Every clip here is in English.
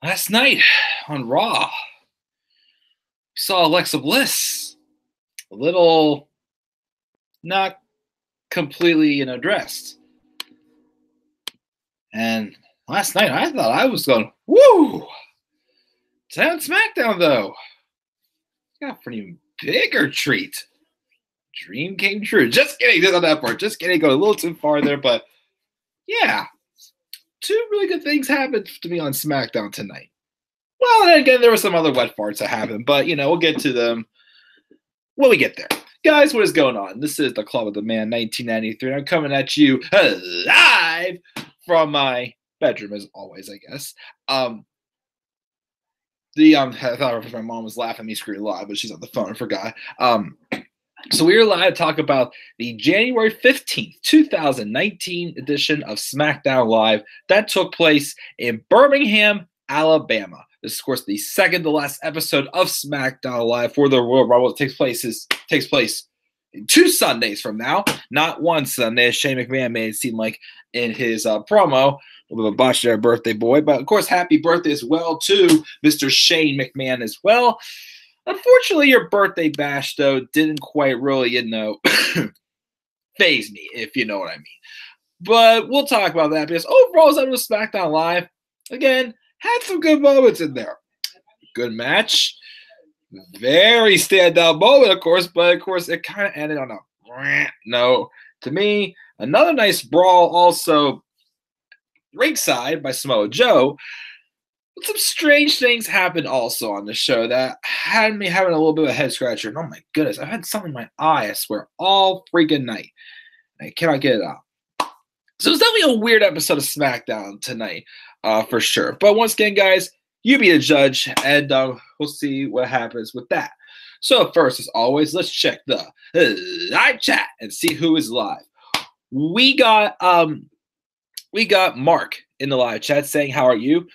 Last night on Raw, we saw Alexa Bliss a little not completely, dressed. And last night I thought I was going, woo! Today on SmackDown, though, got a pretty bigger treat. Dream came true. Just kidding, just on that part. Just kidding, go a little too far there, but yeah. Two really good things happened to me on SmackDown tonight. Well, and again, there were some other wet farts that happened, but, we'll get to them when we get there. Guys, what is going on? This is the Club of the Man 1993, and I'm coming at you live from my bedroom, as always, I guess. I thought my mom was laughing at me screaming live, but she's on the phone, I forgot. So we are live to talk about the January 15th, 2019 edition of SmackDown Live that took place in Birmingham, Alabama. This is, of course, the second to last episode of SmackDown Live for the Royal Rumble. It takes place in 2 Sundays from now, not 1 Sunday, as Shane McMahon made it seem like in his promo. A little bit of a botch there, birthday boy. But, of course, happy birthday as well to Mr. Shane McMahon as well. Unfortunately, your birthday bash, though, didn't quite really, faze me, if you know what I mean. But we'll talk about that because overall, as I was SmackDown Live, again, had some good moments in there. Good match. Very standout moment, of course, but of course, it kind of ended on a no. To me, another nice brawl also ringside by Samoa Joe. Some strange things happened also on the show that had me having a little bit of a head scratcher. And oh my goodness, I've had something in my eye, I swear, all freaking night. I cannot get it out. So it's definitely a weird episode of SmackDown tonight, for sure. But once again, guys, you be the judge, and we'll see what happens with that. So first, as always, let's check the live chat and see who is live. We got Mark in the live chat saying, "How are you?"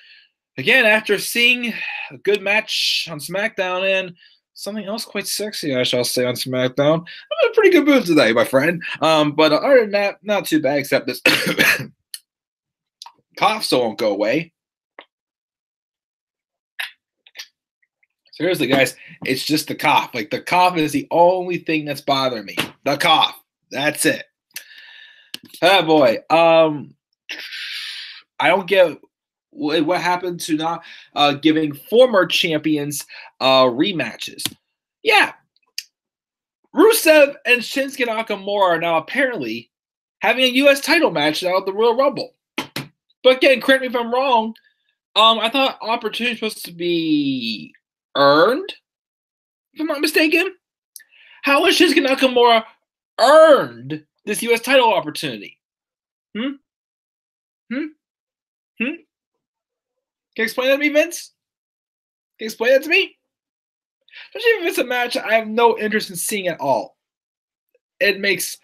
Again, after seeing a good match on SmackDown and something else quite sexy, I shall say, on SmackDown, I'm in a pretty good mood today, my friend. But other than that, not too bad, except this cough still won't go away. Seriously, guys, it's just the cough. Like, the cough is the only thing that's bothering me. The cough. That's it. Oh, boy. I don't get what happened to not giving former champions rematches. Yeah. Rusev and Shinsuke Nakamura are now apparently having a U.S. title match now at the Royal Rumble. But again, correct me if I'm wrong. I thought opportunity was supposed to be earned, if I'm not mistaken. How has Shinsuke Nakamura earned this U.S. title opportunity? Can you explain that to me, Vince? Can you explain that to me? Especially if it's a match I have no interest in seeing at all. It makes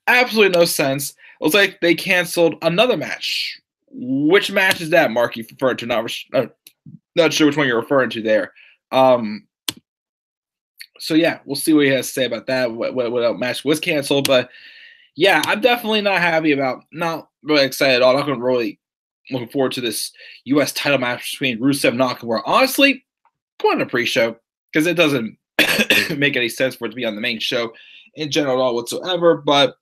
absolutely no sense. It looks like they canceled another match. Which match is that, Mark, you referred to? Not sure which one you're referring to there. So, yeah, we'll see what he has to say about that, what match was canceled. But, yeah, I'm definitely not really excited at all. I'm not really looking forward to this U.S. title match between Rusev and Nakamura. Honestly, put on a pre-show because it doesn't make any sense for it to be on the main show in general at all whatsoever. But,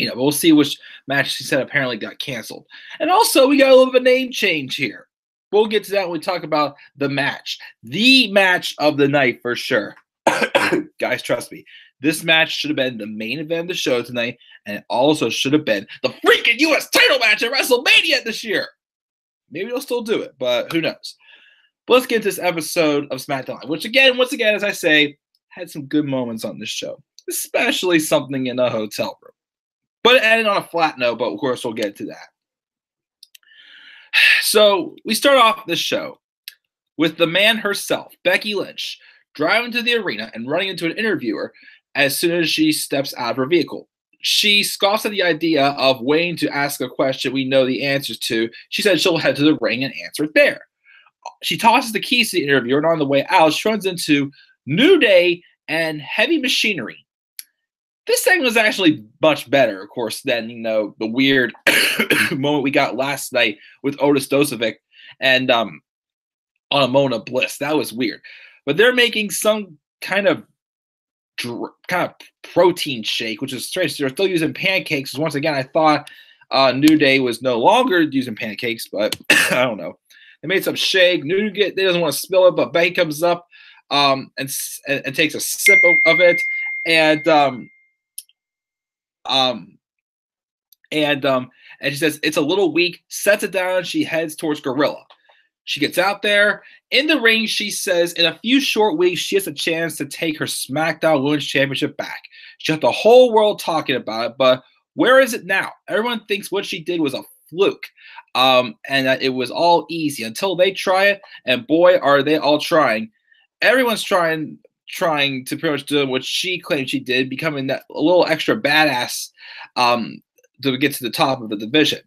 we'll see which match he said apparently got canceled. And also, we got a little bit of a name change here. We'll get to that when we talk about the match. The match of the night for sure. Guys, trust me. This match should have been the main event of the show tonight, and it also should have been the freaking U.S. title match at WrestleMania this year. Maybe they'll still do it, but who knows? But let's get to this episode of SmackDown Live, which once again, as I say, had some good moments on this show, especially something in a hotel room. But it ended on a flat note, but of course we'll get to that. So we start off this show with the man herself, Becky Lynch, driving to the arena and running into an interviewer as soon as she steps out of her vehicle. She scoffs at the idea of waiting to ask a question we know the answers to. She said she'll head to the ring and answer it there. She tosses the keys to the interviewer, and on the way out, she runs into New Day and Heavy Machinery. This segment was actually much better, of course, than, the weird moment we got last night with Otis Dozovic and on a Mona Bliss. That was weird. But they're making some kind of protein shake, which is strange. They're still using pancakes. Once again, I thought New Day was no longer using pancakes, but I don't know. They made some shake. New Day doesn't want to spill it, but Becky comes up and takes a sip of it, and she says it's a little weak. Sets it down. And she heads towards Gorilla. She gets out there. In the ring, she says in a few short weeks, she has a chance to take her SmackDown Women's Championship back. She got the whole world talking about it, but where is it now? Everyone thinks what she did was a fluke, and that it was all easy until they try it, and boy, are they all trying. Everyone's trying to pretty much do what she claimed she did, becoming that a little extra badass to get to the top of the division.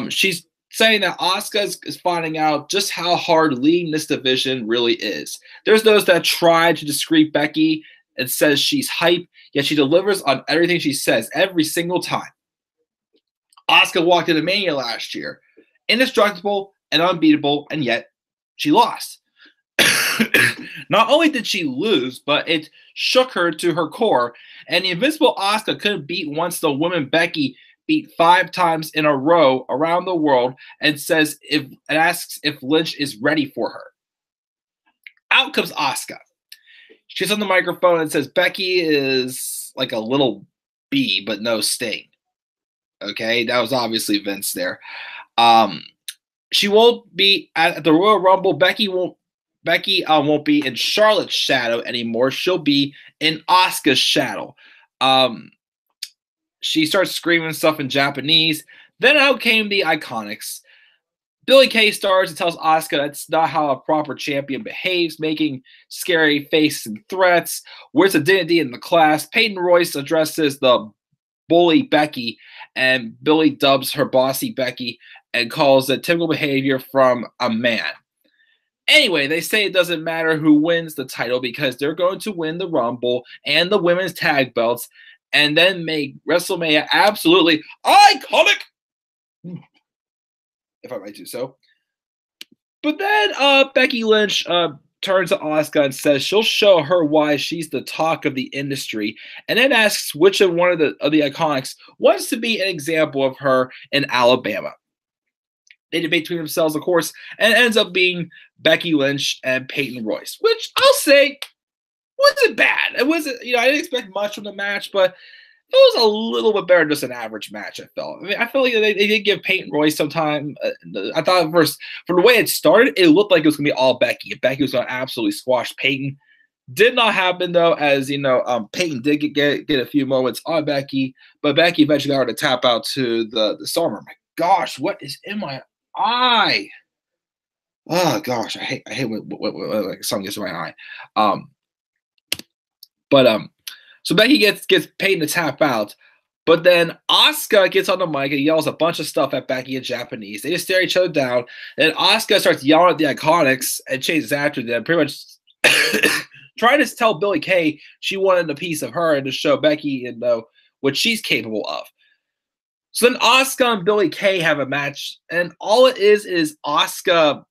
She's saying that Asuka is finding out just how hard leading this division really is. There's those that try to discredit Becky and says she's hype, yet she delivers on everything she says every single time. Asuka walked into Mania last year, indestructible and unbeatable, and yet she lost. Not only did she lose, but it shook her to her core, and the invincible Asuka couldn't beat once the woman Becky beat 5 times in a row around the world and asks if Lynch is ready for her. Out comes Asuka. She's on the microphone and says Becky is like a little bee, but no sting. Okay, that was obviously Vince there. She won't be at the Royal Rumble. Becky won't be in Charlotte's shadow anymore. She'll be in Asuka's shadow. She starts screaming stuff in Japanese. Then out came the Iconics. Billie Kay starts and tells Asuka that's not how a proper champion behaves, making scary faces and threats. Where's the dignity in the class? Peyton Royce addresses the bully Becky, and Billie dubs her bossy Becky and calls it typical behavior from a man. Anyway, they say it doesn't matter who wins the title because they're going to win the Rumble and the women's tag belts and then make WrestleMania absolutely iconic, if I might do so. But then Becky Lynch turns to Asuka and says she'll show her why she's the talk of the industry, and then asks which of one of the Iconics wants to be an example of her in Alabama. They debate between themselves, of course, and it ends up being Becky Lynch and Peyton Royce, which I'll say wasn't bad. It wasn't, I didn't expect much from the match, but it was a little bit better than just an average match, I felt. I mean, I felt like they did give Peyton Royce some time. I thought first, from the way it started, it looked like it was going to be all Becky. And Becky was going to absolutely squash Peyton. Did not happen, though, as, Peyton did get a few moments on Becky, but Becky eventually got her to tap out to the Summer. My gosh, what is in my eye? Oh, gosh, I hate when like something gets in my eye. So Becky gets Peyton to tap out, but then Asuka gets on the mic and yells a bunch of stuff at Becky in Japanese. They just stare each other down, and Asuka starts yelling at the Iconics and chases after them, pretty much trying to tell Billie Kay she wanted a piece of her and to show Becky what she's capable of. So then Asuka and Billie Kay have a match, and all it is Asuka.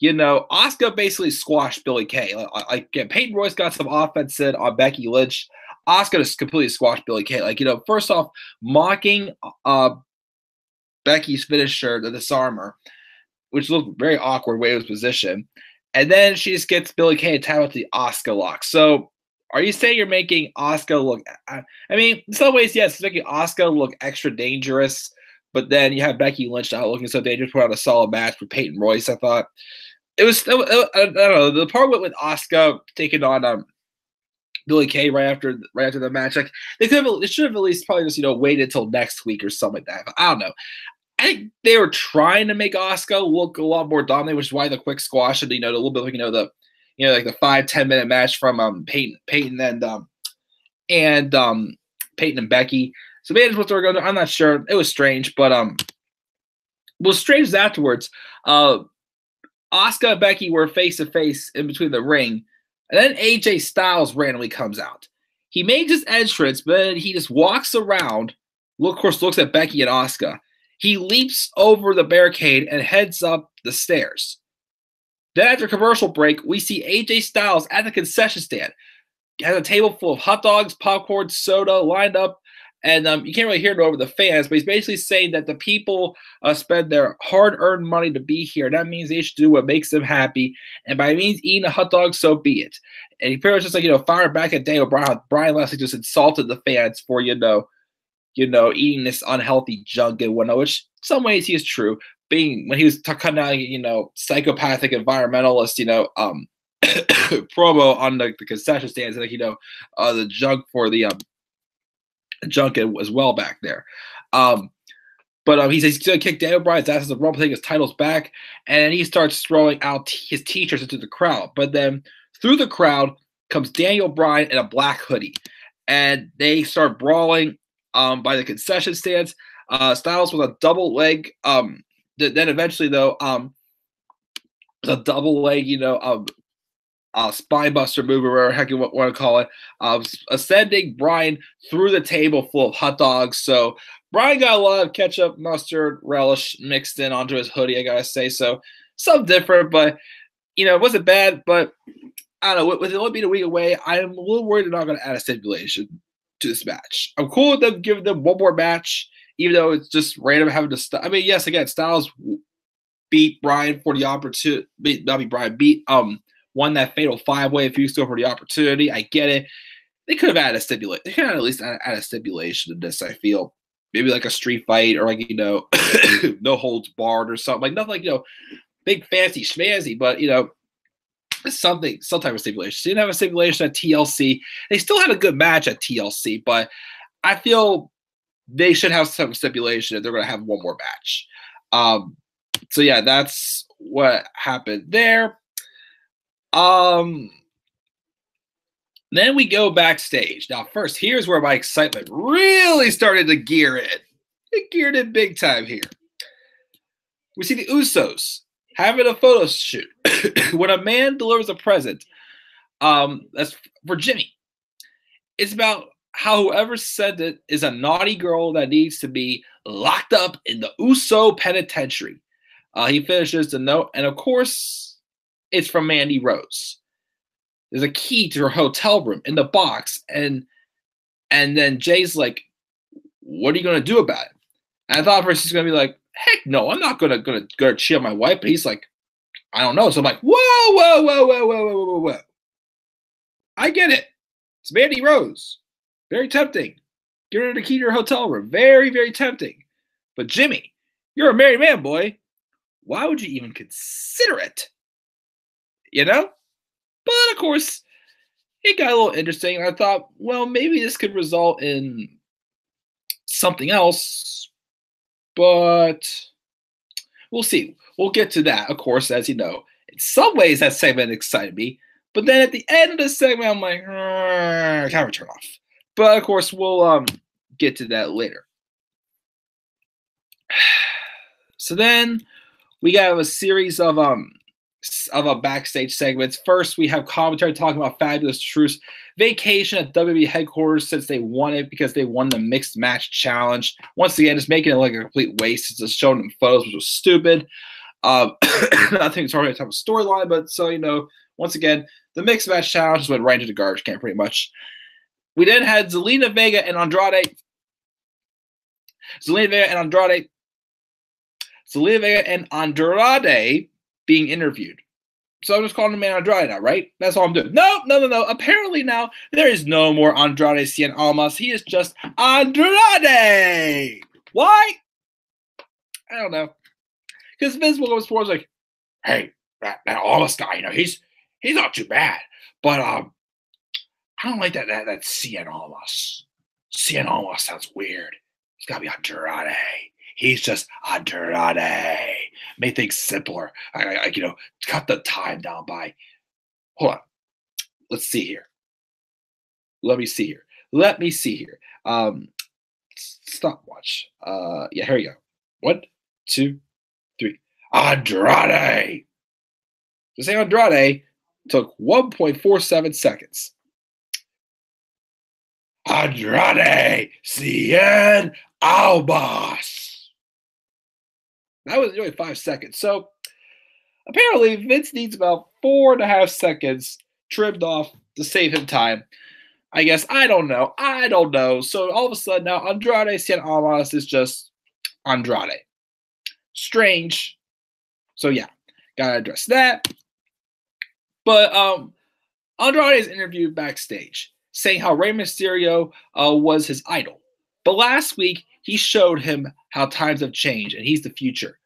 Asuka basically squashed Billie Kay. Peyton Royce got some offense in on Becky Lynch. Asuka just completely squashed Billie Kay. First off, mocking Becky's finisher, the disarmer, which looked very awkward way it was positioned. And then she just gets Billie Kay to tap out the Asuka lock. So are you saying you're making Asuka look – I mean, in some ways, yes, it's making Asuka look extra dangerous. But then you have Becky Lynch not looking so dangerous, put on a solid match for Peyton Royce, I thought. I don't know, the part with Asuka taking on Billie Kay right after the match, like they should have at least probably just waited till next week or something like that. But I don't know. I think they were trying to make Asuka look a lot more dominant, which is why the quick squash and a little bit like like the 5-10 minute match from Peyton and Becky. So maybe that's what they were going to do. I'm not sure. It was strange, but was strange afterwards. Asuka and Becky were face to face in between the ring, and then AJ Styles randomly comes out. He makes his entrance, but then he just walks around. Of course, looks at Becky and Asuka. He leaps over the barricade and heads up the stairs. Then after commercial break, we see AJ Styles at the concession stand. He has a table full of hot dogs, popcorn, soda lined up. And you can't really hear it over the fans, but he's basically saying that the people spend their hard-earned money to be here. That means they should do what makes them happy. And by means eating a hot dog, so be it. And he pretty much just like, fired back at Daniel Bryan. Brian Leslie just insulted the fans for, eating this unhealthy junk and whatnot, which in some ways he is true. When he was cutting out, psychopathic environmentalist, promo on the concession stands, like, the junk for the junk as well back there. But he says he's going to kick Daniel Bryan's ass as the Rumble, take his titles back, and he starts throwing out his t-shirts into the crowd. But then through the crowd comes Daniel Bryan in a black hoodie, and they start brawling by the concession stands. Styles with a double leg. Then eventually, though, the double leg, spine buster move, or whatever the heck you want to call it, ascending Bryan through the table full of hot dogs. So Bryan got a lot of ketchup, mustard, relish mixed in onto his hoodie, I gotta say. So something different, but it wasn't bad. But I don't know, with it only being a week away, I'm a little worried they're not going to add a stipulation to this match. I'm cool with them giving them one more match, even though it's just random having to stop. I mean, yes, again, Styles beat Bryan for the opportunity. Won that fatal 5-way if you still for the opportunity. I get it. They could have added a stipulation. They could have at least add a stipulation to this, I feel. Maybe like a street fight or no holds barred or something. Like nothing like, big fancy schmancy, but some type of stipulation. They didn't have a stipulation at TLC. They still had a good match at TLC, but I feel they should have some stipulation if they're going to have one more match. So yeah, that's what happened there. Then we go backstage. Now, first, here's where my excitement really started to gear in. It geared in big time here. We see the Usos having a photo shoot when a man delivers a present. That's for Jimmy. It's about how whoever sent it is a naughty girl that needs to be locked up in the Uso penitentiary. He finishes the note, and of course, it's from Mandy Rose. There's a key to her hotel room in the box, and then Jay's like, "What are you gonna do about it?" And I thought first he's gonna be like, "Heck no, I'm not gonna cheat on my wife." But he's like, "I don't know." So I'm like, "Whoa! I get it. It's Mandy Rose. Very tempting. Give her the key to her hotel room. Very, very tempting. But Jimmy, you're a married man, boy. Why would you even consider it?" But of course, it got a little interesting. I thought, well, maybe this could result in something else, but we'll see. We'll get to that, of course, as you know. In some ways, that segment excited me, but then at the end of the segment, I'm like, kind of turn off. But of course, we'll get to that later. So then we got a series of backstage segments. First, we have commentary talking about Fabulous Truth's vacation at WWE headquarters since they won it because they won the mixed match challenge. Once again, just making it like a complete waste. It's just showing them photos, which was stupid. I think it's already a type of storyline, but so, once again, the mixed match challenge just went right into the garbage can pretty much. We then had Zelina Vega and Andrade. Zelina Vega and Andrade being interviewed. So I'm just calling him Andrade now, right? That's all I'm doing. No. Apparently now there is no more Andrade Cien Almas. He is just Andrade. Why? I don't know. Because Vince will go as far as like, hey, that Almas guy, he's not too bad. But I don't like that Cien Almas. Cien Almas sounds weird. It's gotta be Andrade. He's just Andrade. Make things simpler. Cut the time down by. Hold on. Let's see here. Let me see here. Stopwatch. Yeah, here we go. 1, 2, 3. Andrade. To say Andrade took 1.47 seconds. Andrade Cien Almas. That was only 5 seconds. So apparently Vince needs about 4.5 seconds trimmed off to save him time. I guess I don't know. I don't know. So all of a sudden now Andrade Cien Almas is just Andrade. Strange. So yeah, gotta address that. But Andrade is interviewed backstage saying how Rey Mysterio was his idol. But last week he showed him how times have changed and he's the future.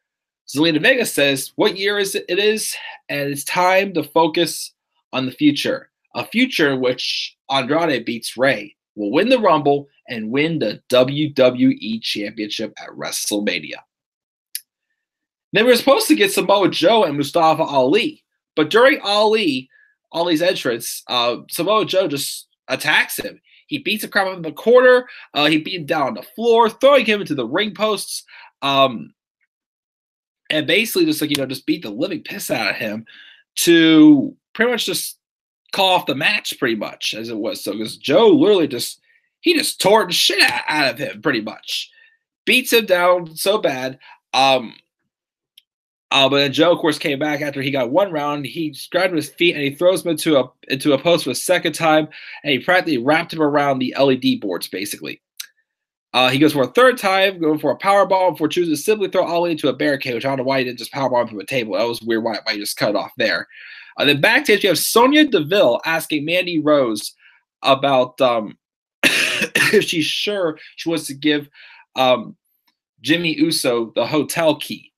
Zelina Vega says, "What year is it? It is, and it's time to focus on the future. A future in which Andrade beats Rey, will win the Rumble, and win the WWE Championship at WrestleMania." They were supposed to get Samoa Joe and Mustafa Ali, but during Ali's entrance, Samoa Joe just attacks him. He beats the crap out of him in the corner. He beat him down on the floor, throwing him into the ring posts. And basically just just beat the living piss out of him to pretty much just call off the match pretty much as it was. So because Joe literally just tore the shit out of him pretty much. Beats him down so bad. But then Joe, of course, came back after he got one round. He grabbed his feet and he throws him into a post for a second time, and he practically wrapped him around the LED boards, basically. He goes for a third time, going for a powerbomb before choosing to simply throw Ali into a barricade, which I don't know why he didn't just powerbomb from a table. That was weird why he just cut it off there. Then backstage, you have Sonya Deville asking Mandy Rose about if she's sure she wants to give Jimmy Uso the hotel key.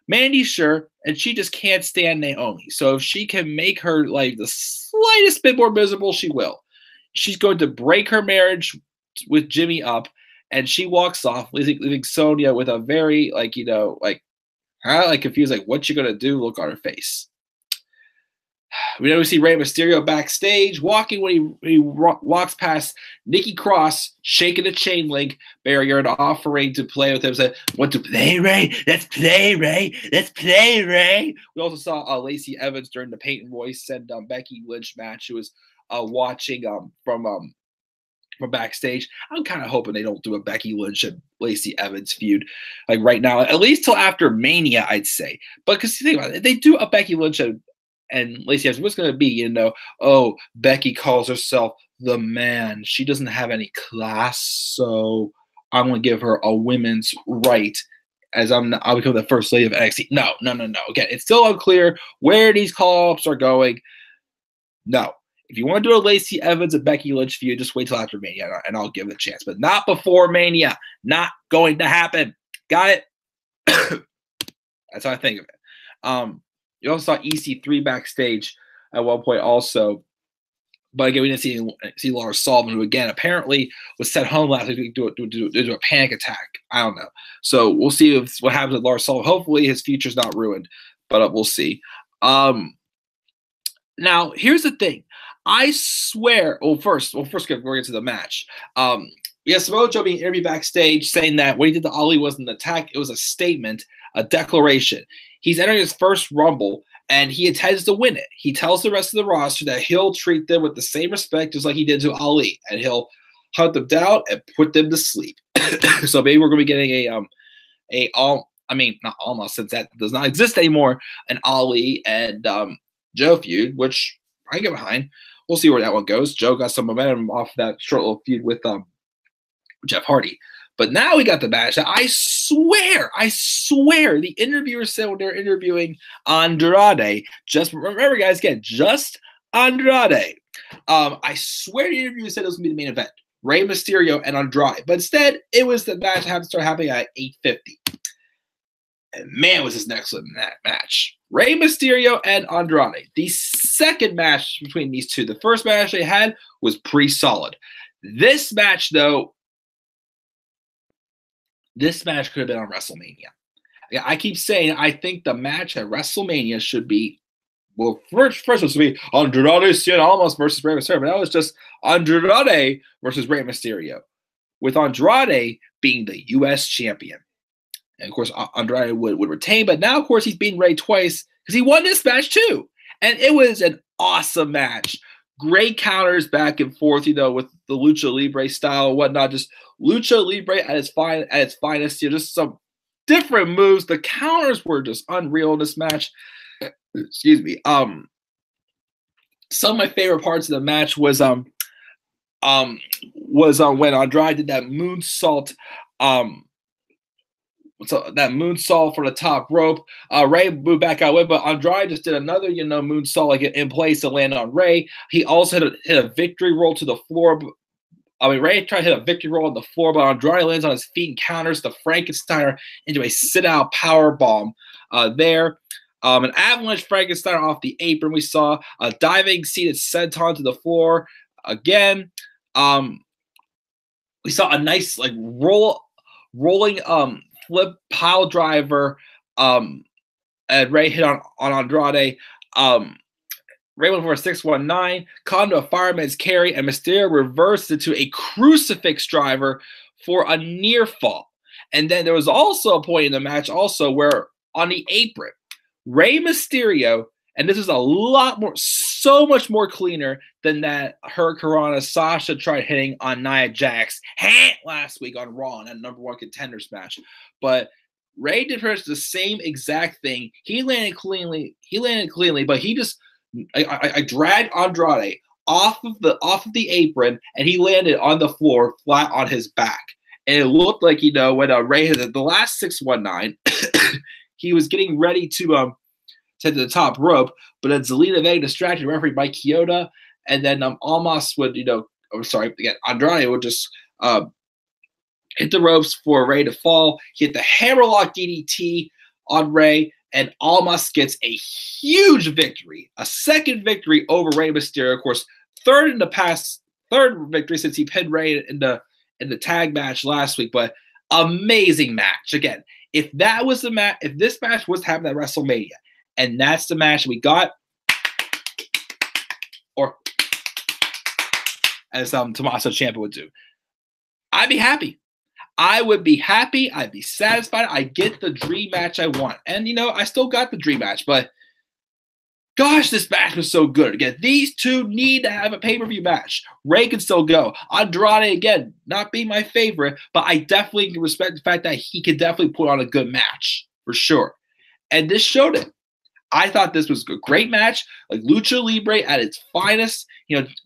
Mandy's sure, and she just can't stand Naomi. So if she can make her like the slightest bit more miserable, she will. She's going to break her marriage with Jimmy up, and she walks off, leaving Sonya with a very confused, like what you gonna do look on her face. We see Rey Mysterio backstage walking when he walks past Nikki Cross, shaking the chain link barrier and offering to play with him. Said, "Want to play, Rey? Let's play, Rey. Let's play, Rey." We also saw Lacey Evans during the Peyton Royce and Becky Lynch match, who was watching from backstage. I'm kind of hoping they don't do a Becky Lynch and Lacey Evans feud like right now, at least till after Mania, I'd say. But because think about it, if they do a Becky Lynch and Lacey Evans, what's going to be? Oh, Becky calls herself the man. She doesn't have any class, so I'm going to give her a women's right as I'll become the first lady of NXT. No. Again, it's still unclear where these call-ups are going. No. If you want to do a Lacey Evans and Becky Lynch feud, just wait till after Mania, and I'll give it a chance. But not before Mania. Not going to happen. Got it? That's how I think of it. You also saw EC3 backstage at one point also. But again, we didn't see Lars Sullivan, who again apparently was sent home last week due to a panic attack. I don't know. So we'll see what happens with Lars Sullivan. Hopefully his future's not ruined, but we'll see. Now, here's the thing. I swear. First, we're going to get to the match. Samoa Joe being interviewed backstage saying that what he did to Ali wasn't an attack. It was a statement, a declaration. He's entering his first Rumble, and he intends to win it. He tells the rest of the roster that he'll treat them with the same respect just like he did to Ali, and he'll hunt them down and put them to sleep. So maybe we're going to be getting not almost, since that does not exist anymore, an Ali and Joe feud, which I get behind. We'll see where that one goes. Joe got some momentum off that short little feud with Jeff Hardy. But now we got the match that I swear, the interviewer said when they're interviewing Andrade, just remember, guys, again, just Andrade. I swear the interviewer said it was going to be the main event, Rey Mysterio and Andrade. But instead, it was the match that had to start happening at 8:50. And man, was this an excellent match. Rey Mysterio and Andrade. The second match between these two. The first match they had was pretty solid. This match, though, this match could have been on WrestleMania. I keep saying I think the match at WrestleMania should be, first it was to be Andrade Cien Almas versus Rey Mysterio, but that was just Andrade versus Rey Mysterio, with Andrade being the U.S. champion. And, of course, Andrade would retain, but now, of course, he's beaten Rey twice because he won this match, too. And it was an awesome match. Great counters back and forth, with the Lucha Libre style and whatnot. Just Lucha Libre at its finest. Just some different moves. The counters were just unreal in this match. Excuse me. Some of my favorite parts of the match was when Andrade did that moonsault, so that moonsault for the top rope. Ray moved back out with, but Andrade just did another, moonsault like in place to land on Ray. He also hit a victory roll to the floor. Ray tried to hit a victory roll on the floor, but Andrade lands on his feet and counters the Frankensteiner into a sit-out power bomb there. An avalanche Frankensteiner off the apron. We saw a diving seated senton to the floor again. We saw a nice like rolling flip pile driver. And Ray hit on Andrade. Ray went for a 619, caught into a fireman's carry, and Mysterio reversed it to a crucifix driver for a near fall. And then there was also a point in the match also where on the apron, Rey Mysterio, and this is a lot more, so much more cleaner than that Hurricanrana Sasha tried hitting on Nia Jax last week on Raw in that #1 contenders match. But Ray did the same exact thing. He landed cleanly. But he just I dragged Andrade off of the apron, and he landed on the floor flat on his back. And it looked like, when Ray hit the last 619, he was getting ready to the top rope, but then Zelina Vega distracted referee Mike Chioda, and then Almas would, Andrade would just hit the ropes for Ray to fall. He hit the hammerlock DDT on Ray, and Almas gets a huge victory, a second victory over Rey Mysterio. Of course, third victory since he pinned Ray in the tag match last week. But amazing match again. If this match was happening at WrestleMania, and that's the match we got, or as Tommaso Ciampa would do, I'd be happy. I would be happy. I'd be satisfied. I get the dream match I want. And, I still got the dream match. But, gosh, this match was so good. Again, these two need to have a pay-per-view match. Ray can still go. Andrade, again, not being my favorite, but I definitely can respect the fact that he could definitely put on a good match, for sure. And this showed it. I thought this was a great match, like Lucha Libre at its finest.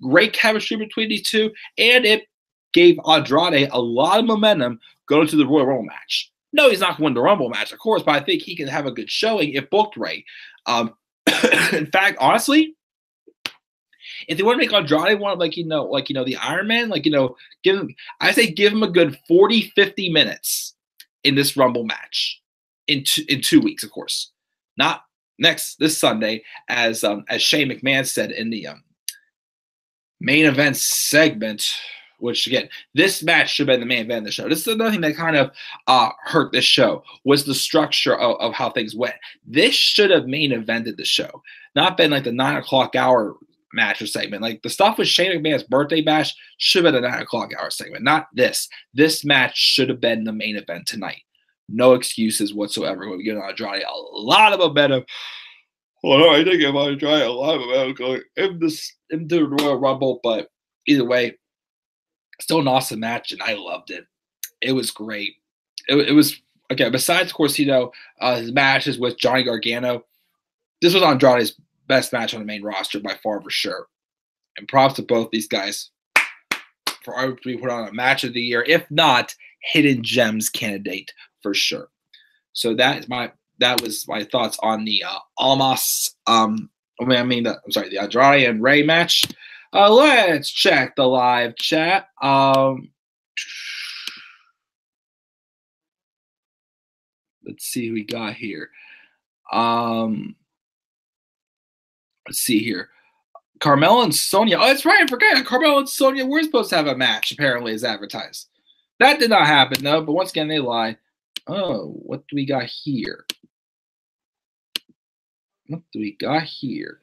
Great chemistry between these two. And it gave Andrade a lot of momentum going to the Royal Rumble match. No, he's not going to win the Rumble match, of course, but I think he can have a good showing if booked right. In fact, honestly, if they want to make Andrade one, the Iron Man, give him a good 40, 50 minutes in this Rumble match in 2 weeks, of course. Not this Sunday, as Shane McMahon said in the main event segment. Which, again, this match should have been the main event of the show. This is another thing that kind of hurt this show, was the structure of how things went. This should have main evented the show, not been like the 9 o'clock hour match or segment. Like the stuff with Shane McMahon's birthday bash should have been a 9 o'clock hour segment, not this. This match should have been the main event tonight. No excuses whatsoever. We're giving Andrade a lot of momentum. Well, I did give Andrade a lot of momentum going into the Royal Rumble, but either way, still an awesome match, and I loved it. It was great. It was, again, besides, of course, his matches with Johnny Gargano, this was Andrade's best match on the main roster by far, for sure. And props to both these guys for arguably put on a match of the year, if not hidden gems candidate, for sure. So that was my thoughts on the Almas, the Andrade and Ray match. Let's check the live chat. Let's see who we got here. Let's see here. Carmella and Sonya. Oh, that's right. I forgot. Carmella and Sonya were supposed to have a match, apparently, as advertised. That did not happen, though. But once again, they lie. Oh, what do we got here? What do we got here?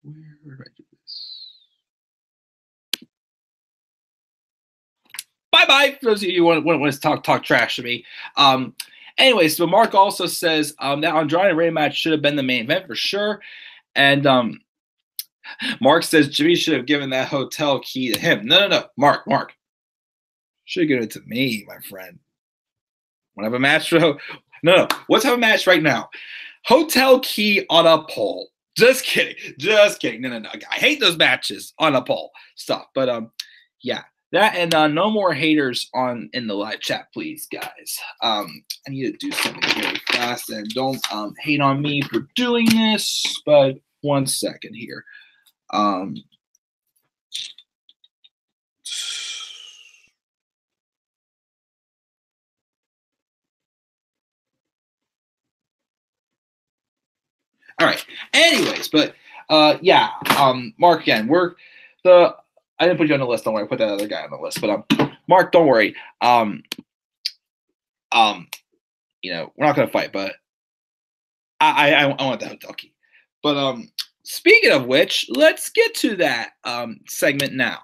Where did I do this? Bye-bye, for those of you who want to talk trash to me. Anyway, so Mark also says that Andrade and Ray match should have been the main event for sure. And Mark says Jimmy should have given that hotel key to him. No. Mark. Should give it to me, my friend. Want to have a match? No. Let's have a match right now. Hotel key on a pole. Just kidding. Just kidding. No. I hate those matches on a pole stuff. But yeah. That and no more haters in the live chat, please, guys. I need to do something really fast, and don't hate on me for doing this. But 1 second here. All right. Anyways, but yeah, Mark again. I didn't put you on the list. Don't worry. I put that other guy on the list. But Mark, don't worry. We're not gonna fight, but I want the hotel key. But speaking of which, let's get to that segment now.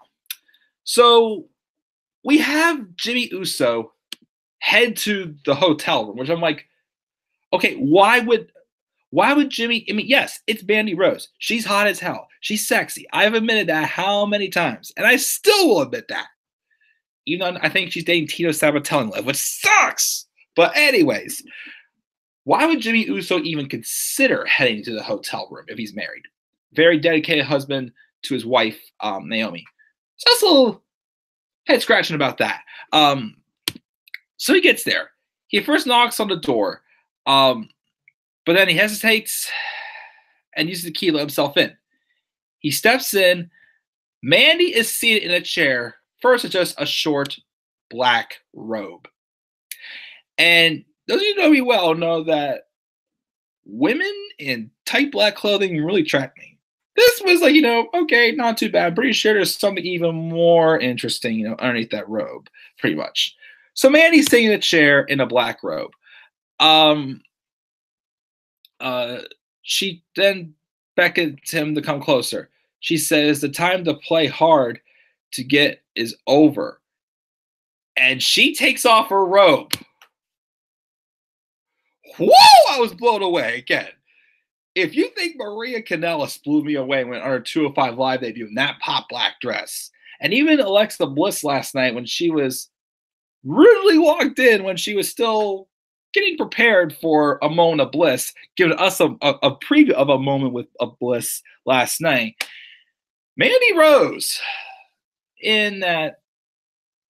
So we have Jimmy Uso head to the hotel room, which I'm like, okay, why would Jimmy? I mean, yes, it's Mandy Rose. She's hot as hell. She's sexy. I've admitted that how many times, and I still will admit that. Even though I think she's dating Tito Sabatelli in life, which sucks. But anyways, why would Jimmy Uso even consider heading to the hotel room if he's married? Very dedicated husband to his wife, Naomi. So that's a little head scratching about that. So he gets there. He first knocks on the door, but then he hesitates and uses the key to let himself in. He steps in. Mandy is seated in a chair. First, it's just a short black robe. And those of you who know me well know that women in tight black clothing really attract me. This was like, okay, not too bad. Pretty sure there's something even more interesting, underneath that robe, pretty much. So Mandy's sitting in a chair in a black robe. She then beckons him to come closer. She says the time to play hard to get is over. And she takes off her robe. Whoa! I was blown away again. If you think Maria Kanellis blew me away when on her 205 Live debut in that pop black dress, and even Alexa Bliss last night when she was rudely walked in when she was still getting prepared for a moment of bliss, giving us a preview of a moment of bliss last night. Mandy Rose in that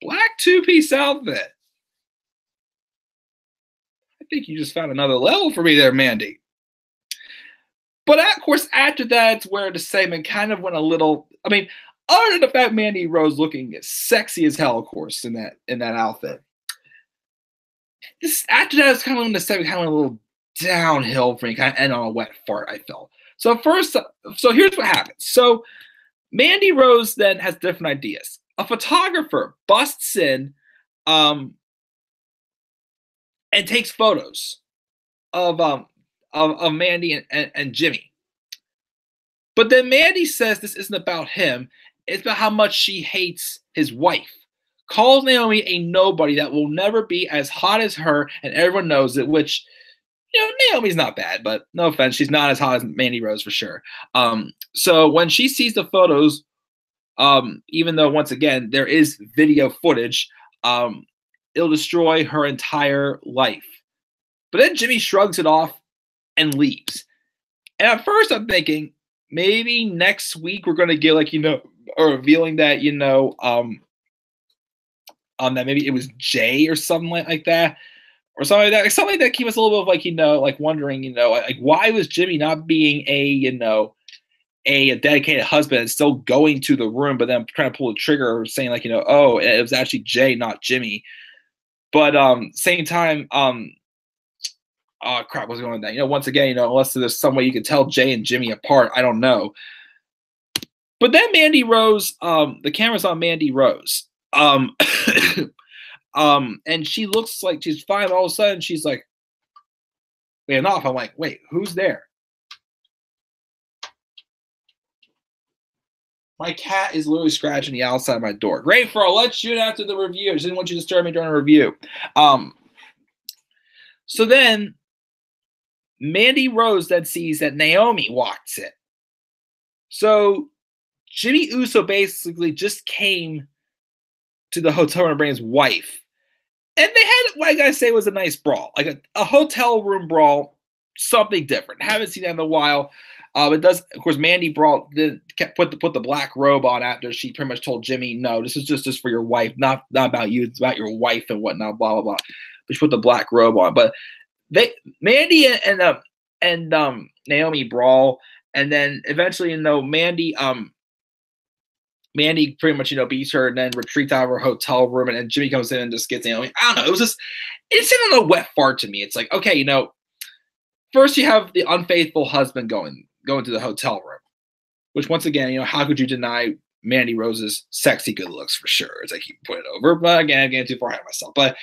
black two-piece outfit. I think you just found another level for me there, Mandy. But of course, after that, it's where the segment kind of went a little. I mean, other than the fact Mandy Rose looking as sexy as hell, of course, in that outfit. After that, it's kind of when the segment kind of went a little downhill for me, kind of end on a wet fart. I felt. So here's what happens. So Mandy Rose then has different ideas. A photographer busts in, and takes photos of Mandy and Jimmy. But then Mandy says this isn't about him. It's about how much she hates his wife. Calls Naomi a nobody that will never be as hot as her, and everyone knows it, which, Naomi's not bad, but no offense, she's not as hot as Mandy Rose for sure. So when she sees the photos, even though, once again, there is video footage, it'll destroy her entire life. But then Jimmy shrugs it off and leaves. And at first I'm thinking, maybe next week we're going to get or revealing that, that maybe it was Jay or something like that. Or something like that. Something that keeps us a little bit of wondering, why was Jimmy not being a dedicated husband and still going to the room, but then trying to pull the trigger or saying oh, it was actually Jay, not Jimmy. But same time, oh crap, what's going on with that? Once again, unless there's some way you can tell Jay and Jimmy apart, I don't know. But then Mandy Rose, the camera's on Mandy Rose. And she looks like she's fine. All of a sudden, she's like, laying off. I'm like, wait, who's there? My cat is literally scratching the outside of my door. Grateful, I'll let you in after the review. I just didn't want you to disturb me during a review. So then, Mandy Rose then sees that Naomi walks in. So Jimmy Uso basically just came to the hotel room to bring his wife. And they had what I gotta say was a nice brawl, like a hotel room brawl, something different. Haven't seen that in a while. It does, of course. Mandy put the black robe on after she pretty much told Jimmy, "No, this is just for your wife, not about you. It's about your wife and whatnot." Blah blah blah. But she put the black robe on. But Mandy and Naomi brawl, and then eventually, Mandy pretty much, beats her and then retreats out of her hotel room, and then Jimmy comes in and just gets Naomi. I don't know. It sounded like a wet fart to me. It's like, okay, first you have the unfaithful husband going to the hotel room, which once again, how could you deny Mandy Rose's sexy good looks for sure, as I keep putting it over. But again, I'm getting too far ahead of myself. But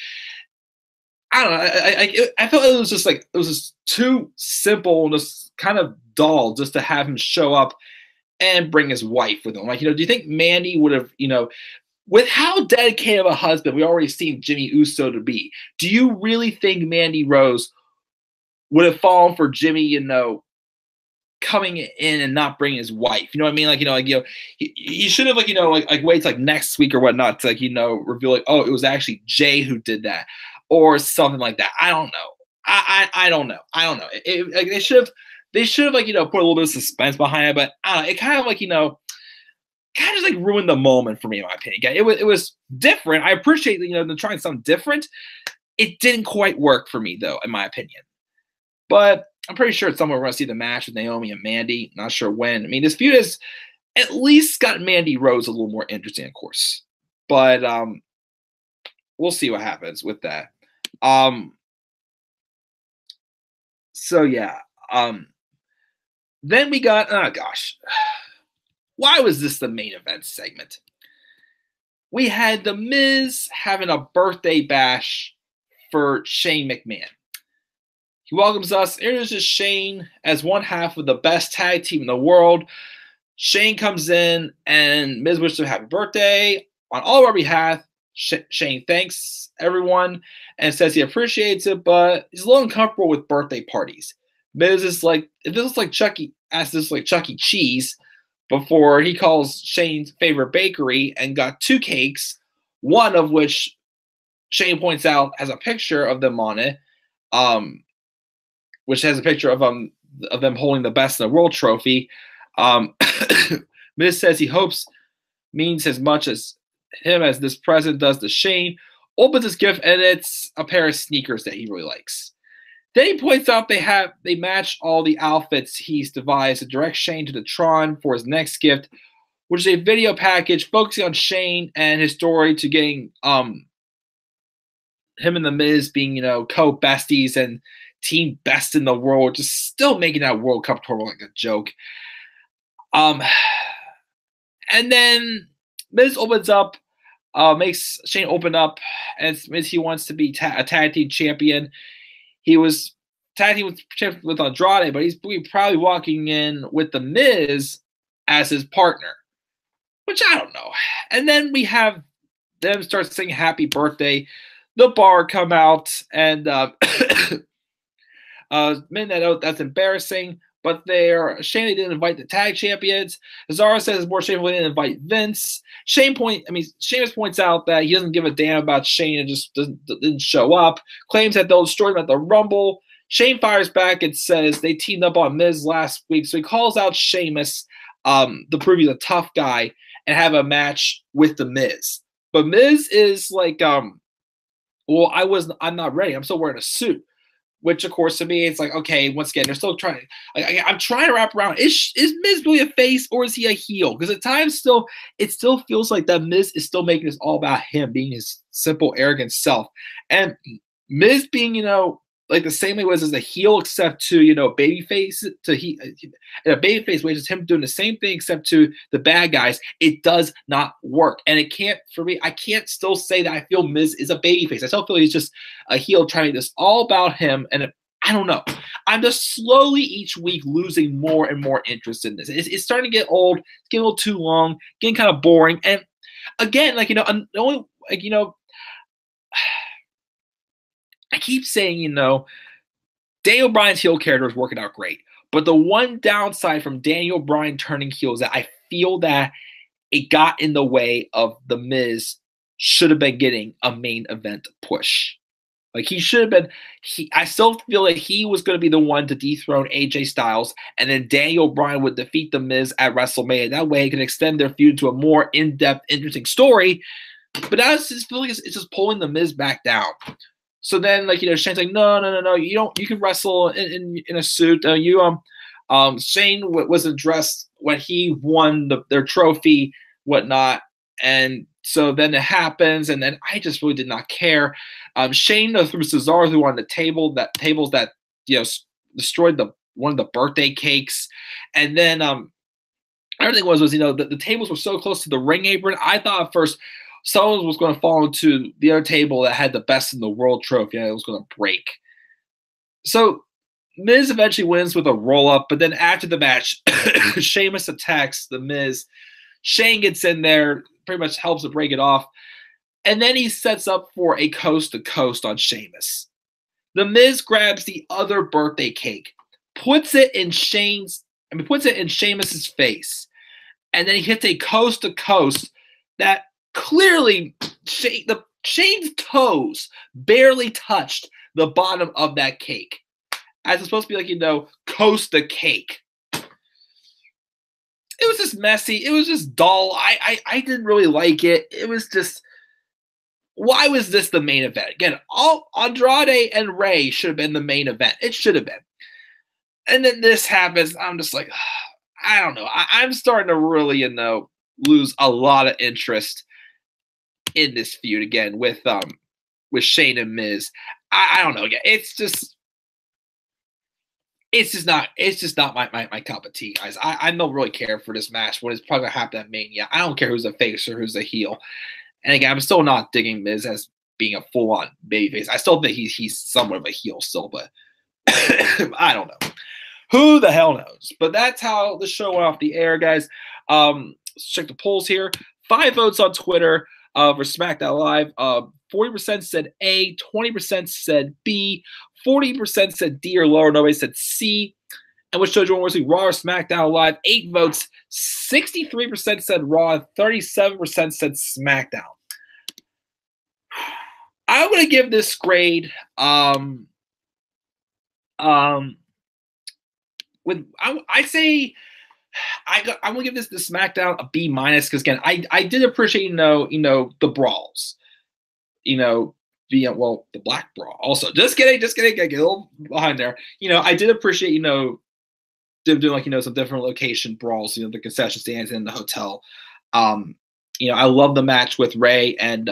I don't know. I felt it was just too simple and just kind of dull just to have him show up and bring his wife with him. Like, do you think Mandy would have, with how dedicated of a husband we already seen Jimmy Uso to be, do you really think Mandy Rose would have fallen for Jimmy, coming in and not bringing his wife? You know what I mean? He should have, wait till next week or whatnot to, reveal, oh, it was actually Jay who did that or something like that. I don't know. I don't know. They should have put a little bit of suspense behind it, but I don't know. It kind of just ruined the moment for me, in my opinion. It was different. I appreciate them trying something different. It didn't quite work for me though, in my opinion. But I'm pretty sure at some point we're gonna see the match with Naomi and Mandy. Not sure when. I mean, this feud has at least got Mandy Rose a little more interesting, of course. But we'll see what happens with that. So yeah. Then we got, oh gosh, why was this the main event segment? We had The Miz having a birthday bash for Shane McMahon. He welcomes us, introduces Shane as one half of the best tag team in the world. Shane comes in and Miz wishes him happy birthday on all of our behalf. Shane thanks everyone and says he appreciates it, but he's a little uncomfortable with birthday parties. Miz is like, if this is like Chuck E. Cheese before he calls Shane's favorite bakery and got 2 cakes, one of which Shane points out has a picture of them on it, which has a picture of them holding the best in the world trophy. Miz says he hopes means as much as him as this present does to Shane, opens his gift, and it's a pair of sneakers that he really likes. Then he points out they match all the outfits he's devised to direct Shane to the Tron for his next gift, which is a video package focusing on Shane and his story to getting him and The Miz being, co-besties and team best in the world, just still making that World Cup tour like a joke. And then Miz opens up, makes Shane open up, and he wants to be a tag team champion. He was tag team with Andrade, but he's probably walking in with The Miz as his partner, which I don't know. And then we have them start singing happy birthday. The Bar come out and Midnight, that's embarrassing, but they're ashamed they didn't invite the tag champions. Cesaro says it's more shameful they didn't invite Vince. Sheamus points out that he doesn't give a damn about Shane and just didn't show up. Claims that they'll destroy him at the Rumble. Shane fires back and says they teamed up on Miz last week, so he calls out Sheamus to prove he's a tough guy and have a match with The Miz. But Miz is like, I'm not ready. I'm still wearing a suit. Which, of course, to me, it's like, okay, once again, they're still trying. I'm trying to wrap around. Is Miz really a face or is he a heel? Because at times, it still feels like that Miz is still making this all about him being his simple, arrogant self, and Miz being, like the same way was as a heel, except to babyface in a babyface way, just him doing the same thing except to the bad guys. It does not work, and it can't for me. I can't still say that I feel Miz is a babyface. I still feel he's just a heel trying to make this all about him, and I don't know. I'm just slowly each week losing more and more interest in this. It's starting to get old. It's getting a little too long, getting kind of boring, and again, I keep saying, Daniel Bryan's heel character is working out great. But the one downside from Daniel Bryan turning heel is that I feel that it got in the way of The Miz should have been getting a main event push. Like he should have been. I still feel like he was going to be the one to dethrone AJ Styles, and then Daniel Bryan would defeat The Miz at WrestleMania. That way, it can extend their feud to a more in-depth, interesting story. But now it's just feeling it's just pulling The Miz back down. So then, like Shane's like, no, you don't. You can wrestle in a suit. Shane wasn't dressed when he won their trophy, whatnot, and so then it happens, and then I just really did not care. Shane threw Cesaro through on the tables that destroyed one of the birthday cakes, and then everything was the tables were so close to the ring apron. I thought at first someone was going to fall into the other table that had the best in the world trophy, and it was going to break. So Miz eventually wins with a roll up, but then after the match, Sheamus attacks The Miz. Shane gets in there, pretty much helps to break it off. And then he sets up for a coast-to-coast on Sheamus. The Miz grabs the other birthday cake, puts it in Sheamus's face, and then he hits a coast-to-coast that clearly Shane's toes barely touched the bottom of that cake. As it's supposed to be coast the cake. It was just messy. It was just dull. I didn't really like it. It was just, why was this the main event? Again, all Andrade and Ray should have been the main event. It should have been. And then this happens. I'm just like, I don't know. I'm starting to really, lose a lot of interest in this feud again with Shane and Miz. I don't know. Again, it's just not my cup of tea, guys. I don't really care for this match when it's probably gonna happen at Mania. I don't care who's a face or who's a heel. And again, I'm still not digging Miz as being a full-on babyface. I still think he's somewhat of a heel still, but I don't know. Who the hell knows? But that's how the show went off the air, guys. Let's check the polls here. 5 votes on Twitter for SmackDown Live. 40% said A, 20% said B, 40% said D or lower. Nobody said C. And which show do you want to see, Raw or SmackDown Live? 8 votes. 63% said Raw. 37% said SmackDown. I'm going to give this grade I'm going to give this the SmackDown a B minus because again, I did appreciate the brawls, the black brawl also. Just kidding, get a little behind there. I did appreciate them doing some different location brawls, the concession stands in the hotel. I love the match with Ray and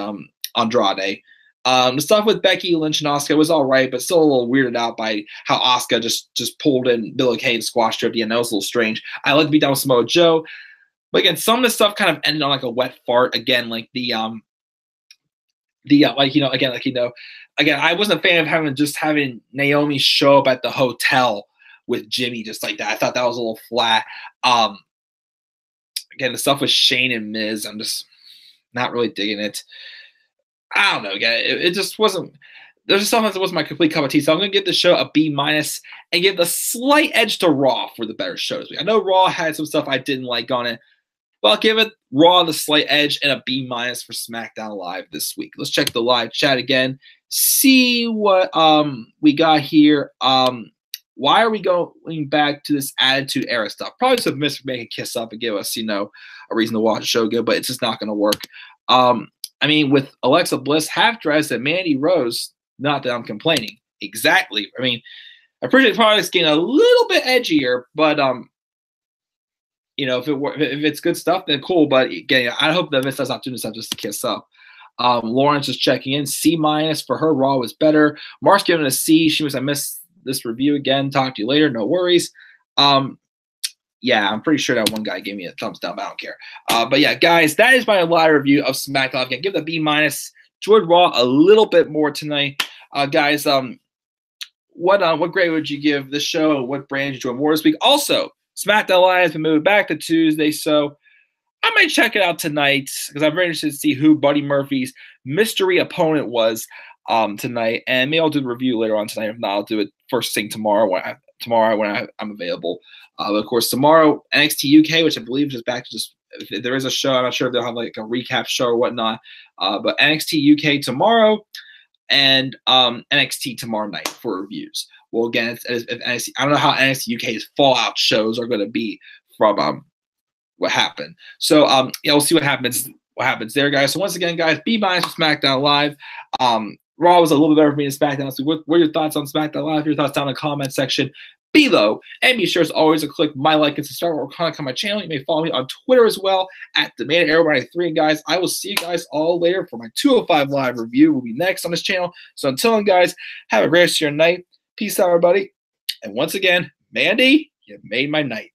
Andrade. The stuff with Becky Lynch and Asuka was all right, but still a little weirded out by how Asuka just pulled in Billie Kay and squashed her at the end. That was a little strange. I like to be down with Samoa Joe, but again, some of the stuff kind of ended on like a wet fart. Again, like again, I wasn't a fan of having Naomi show up at the hotel with Jimmy just like that. I thought that was a little flat. Again, the stuff with Shane and Miz, I'm just not really digging it. I don't know, again, it just wasn't. There's just something that wasn't my complete cup of tea. So I'm going to give the show a B minus and give the slight edge to Raw for the better show this week. I know Raw had some stuff I didn't like on it, but I'll give it Raw the slight edge and a B minus for SmackDown Live this week. Let's check the live chat again. See what we got here. Why are we going back to this Attitude Era stuff? Probably some Mr. Make a kiss up and give us, a reason to watch the show good, but it's just not going to work. With Alexa Bliss half dressed and Mandy Rose, not that I'm complaining. Exactly. I appreciate the products getting a little bit edgier, but if it's good stuff, then cool. But again, I hope that Miss does not do this stuff just to kiss up. Lawrence is checking in. C minus for her. Raw was better. Mark's giving it a C. She was, I missed this review again. Talk to you later. No worries. Yeah, I'm pretty sure that one guy gave me a thumbs down, but I don't care. But yeah, guys, that is my live review of SmackDown. Again, give the B minus. Enjoyed Raw a little bit more tonight, guys. What grade would you give the show? What brand did you enjoy more this week? Also, SmackDown Live has been moved back to Tuesday, so I might check it out tonight because I'm very interested to see who Buddy Murphy's mystery opponent was tonight, and maybe I'll do the review later on tonight. If not, I'll do it first thing tomorrow when I'm available. Of course, tomorrow NXT UK, which I believe is back to just if there is a show. I'm not sure if they'll have like a recap show or whatnot. But NXT UK tomorrow and NXT tomorrow night for reviews. Well, again, if NXT, I don't know how NXT UK's fallout shows are going to be from what happened. So yeah, we'll see what happens. What happens there, guys? So once again, guys, B- for SmackDown Live. Raw was a little bit better for me than SmackDown. So what are your thoughts on SmackDown Live? Your thoughts down in the comment section below. And be sure as always to click my like and subscribe or comment on my channel. You may follow me on Twitter as well at @TheMainArrow93. And guys, I will see you guys all later for my 205 Live review. Will be next on this channel. So until then, guys, have a great rest of your night. Peace out, everybody. And once again, Mandy, you made my night.